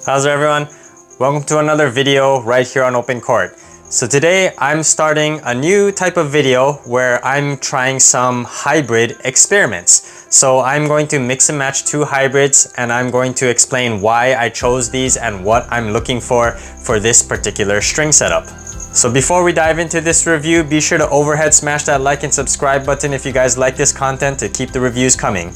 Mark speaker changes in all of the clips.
Speaker 1: How's it, everyone? Welcome to another video right here on OpenCourt. So today I'm starting a new type of video where I'm trying some hybrid experiments. So I'm going to mix and match two hybrids and I'm going to explain why I chose these and what I'm looking for this particular string setup. So before we dive into this review, be sure to overhead smash that like and subscribe button if you guys like this content to keep the reviews coming.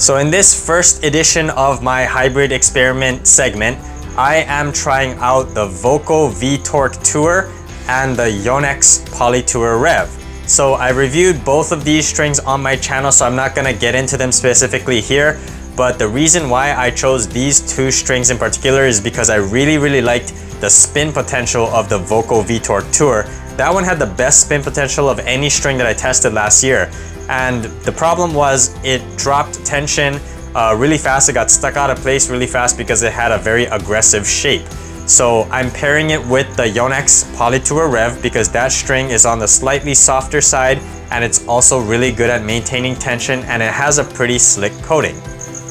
Speaker 1: So in this first edition of my hybrid experiment segment, I am trying out the Volkl V-Torque Tour and the Yonex Poly Tour Rev. So I reviewed both of these strings on my channel, so I'm not gonna get into them specifically here. But the reason why I chose these two strings in particular is because I really liked the spin potential of the Volkl V-Torque Tour. That one had the best spin potential of any string that I tested last year. And the problem was it dropped tension really fast. It got stuck out of place really fast because it had a very aggressive shape. So I'm pairing it with the Yonex Poly Tour Rev because that string is on the slightly softer side and it's also really good at maintaining tension and it has a pretty slick coating.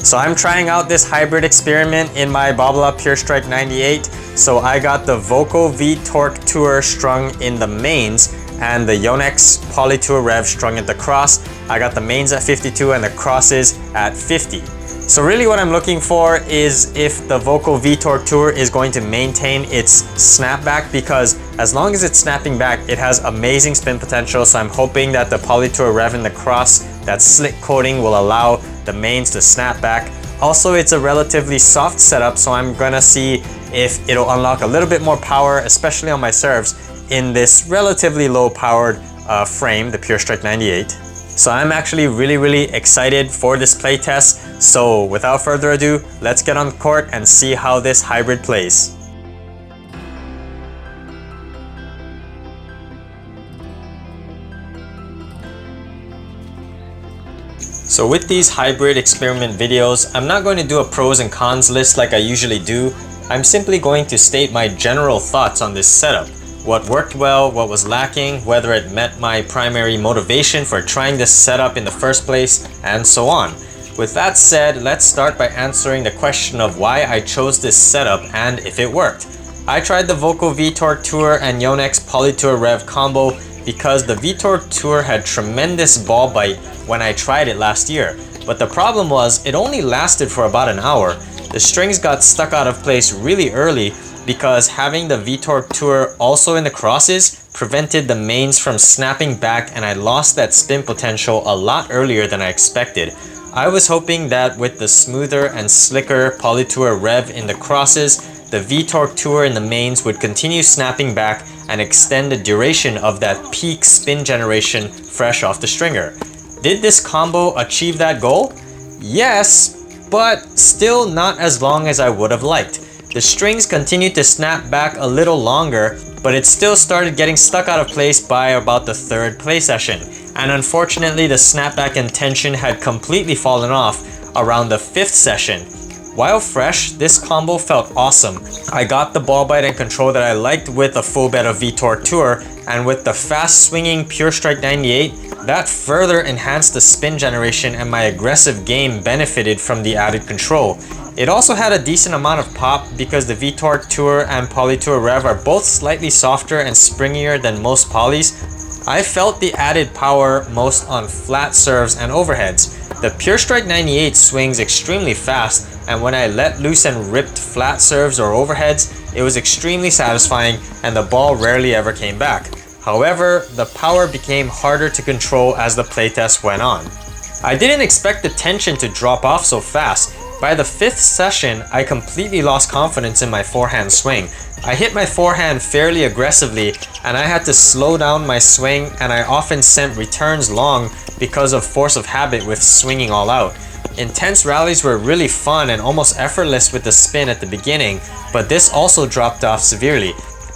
Speaker 1: So I'm trying out this hybrid experiment in my Bobla Pure Strike 98. So I got the Volkl V-Torque Tour strung in the mains and the Yonex Poly Tour Rev strung at the cross. I got the mains at 52 and the crosses at 50. So really what I'm looking for is if the Volkl V-Torque Tour is going to maintain its snapback, because as long as it's snapping back, it has amazing spin potential. So I'm hoping that the Poly Tour Rev in the cross, that slick coating, will allow the mains to snap back. Also, it's a relatively soft setup, so I'm gonna see if it'll unlock a little bit more power, especially on my serves, in this relatively low powered frame, the Pure Strike 98. So I'm actually really excited for this playtest. So without further ado, let's get on the court and see how this hybrid plays. So with these hybrid experiment videos, I'm not going to do a pros and cons list like I usually do. I'm simply going to state my general thoughts on this setup. What worked well, what was lacking, whether it met my primary motivation for trying this setup in the first place, and so on. With that said, let's start by answering the question of why I chose this setup and if it worked. I tried the Volkl V-Torque Tour and Yonex Poly Tour Rev combo because the V-Torque Tour had tremendous ball bite when I tried it last year. But the problem was it only lasted for about an hour. The strings got stuck out of place really early because having the V-Torque Tour also in the crosses prevented the mains from snapping back and I lost that spin potential a lot earlier than I expected. I was hoping that with the smoother and slicker Poly Tour Rev in the crosses, the V-Torque Tour in the mains would continue snapping back and extend the duration of that peak spin generation fresh off the stringer. Did this combo achieve that goal? Yes, but still not as long as I would have liked. The strings continued to snap back a little longer, but it still started getting stuck out of place by about the third play session. And unfortunately, the snapback and tension had completely fallen off around the fifth session. While fresh, this combo felt awesome. I got the ball bite and control that I liked with a full bed of V-Torque Tour, and with the fast swinging Pure Strike 98, that further enhanced the spin generation and my aggressive game benefited from the added control. It also had a decent amount of pop because the V-Torque Tour and Poly Tour Rev are both slightly softer and springier than most polys. I felt the added power most on flat serves and overheads. The Pure Strike 98 swings extremely fast, and when I let loose and ripped flat serves or overheads, it was extremely satisfying and the ball rarely ever came back. However, the power became harder to control as the playtest went on. I didn't expect the tension to drop off so fast. By the fifth session, I completely lost confidence in my forehand swing. I hit my forehand fairly aggressively and I had to slow down my swing, and I often sent returns long because of force of habit with swinging all out. Intense rallies were really fun and almost effortless with the spin at the beginning, but this also dropped off severely.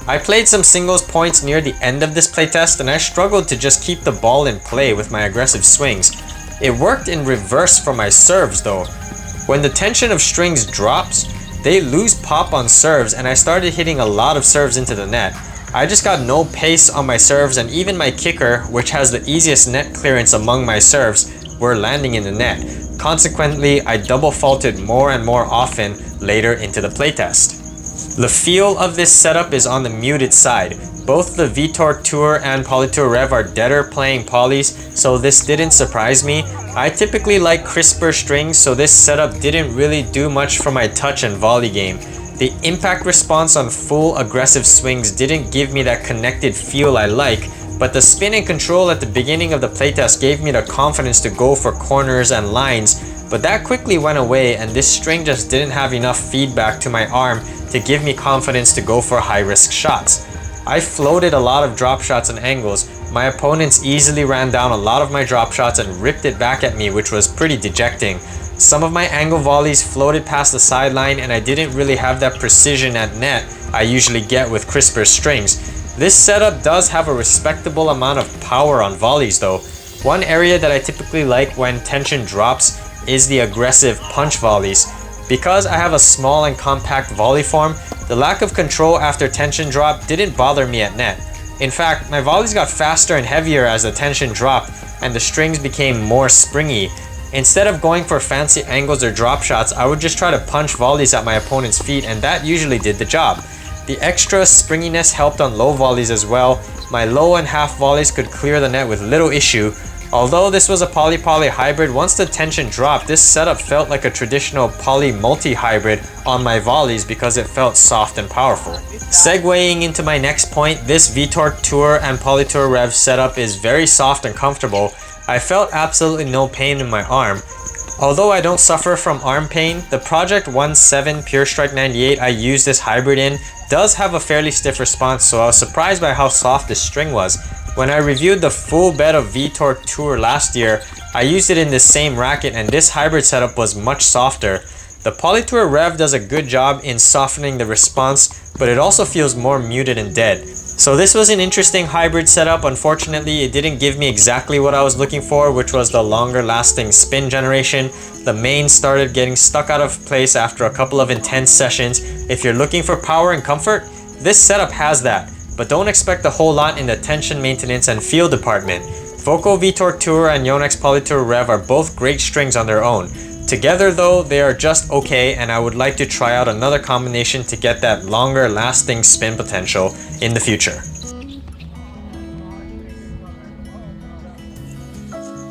Speaker 1: I played some singles points near the end of this playtest and I struggled to just keep the ball in play with my aggressive swings. It worked in reverse for my serves though. When the tension of strings drops, they lose pop on serves and I started hitting a lot of serves into the net. I just got no pace on my serves, and even my kicker, which has the easiest net clearance among my serves, were landing in the net. Consequently, I double faulted more and more often later into the playtest. The feel of this setup is on the muted side. Both the Volkl Tour and Polytour Rev are deader playing polys, so this didn't surprise me. I typically like crisper strings, so this setup didn't really do much for my touch and volley game. The impact response on full aggressive swings didn't give me that connected feel I like, but the spin and control at the beginning of the playtest gave me the confidence to go for corners and lines, but that quickly went away and this string just didn't have enough feedback to my arm to give me confidence to go for high-risk shots. I floated a lot of drop shots and angles. My opponents easily ran down a lot of my drop shots and ripped it back at me, which was pretty dejecting. Some of my angle volleys floated past the sideline and I didn't really have that precision at net I usually get with crisper strings. This setup does have a respectable amount of power on volleys though. One area that I typically like when tension drops is the aggressive punch volleys. Because I have a small and compact volley form, the lack of control after tension drop didn't bother me at net. In fact, my volleys got faster and heavier as the tension dropped and the strings became more springy. Instead of going for fancy angles or drop shots, I would just try to punch volleys at my opponent's feet, and that usually did the job. The extra springiness helped on low volleys as well. My low and half volleys could clear the net with little issue. Although this was a poly-poly hybrid, once the tension dropped, this setup felt like a traditional poly-multi hybrid on my volleys because it felt soft and powerful. Segueing into my next point, this Volkl Tour and Polytour Rev setup is very soft and comfortable. I felt absolutely no pain in my arm. Although I don't suffer from arm pain, the Project 1.7 Pure Strike 98 I use this hybrid in does have a fairly stiff response, so I was surprised by how soft this string was. When I reviewed the full bed of Volkl Tour last year, I used it in this same racket and this hybrid setup was much softer. The Polytour Rev does a good job in softening the response, but it also feels more muted and dead. So this was an interesting hybrid setup. Unfortunately, it didn't give me exactly what I was looking for, which was the longer lasting spin generation. The main started getting stuck out of place after a couple of intense sessions. If you're looking for power and comfort, this setup has that, but don't expect a whole lot in the tension maintenance and feel department. Volkl Volkl Tour and Yonex Polytour Rev are both great strings on their own. Together though, they are just okay, and I would like to try out another combination to get that longer lasting spin potential in the future.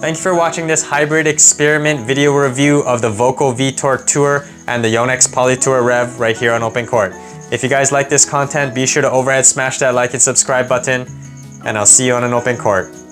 Speaker 1: Thank you for watching this hybrid experiment video review of the Volkl Volkl Tour and the Yonex Polytour Rev right here on OpenCourt. If you guys like this content, be sure to overhead smash that like and subscribe button, and I'll see you on an OpenCourt.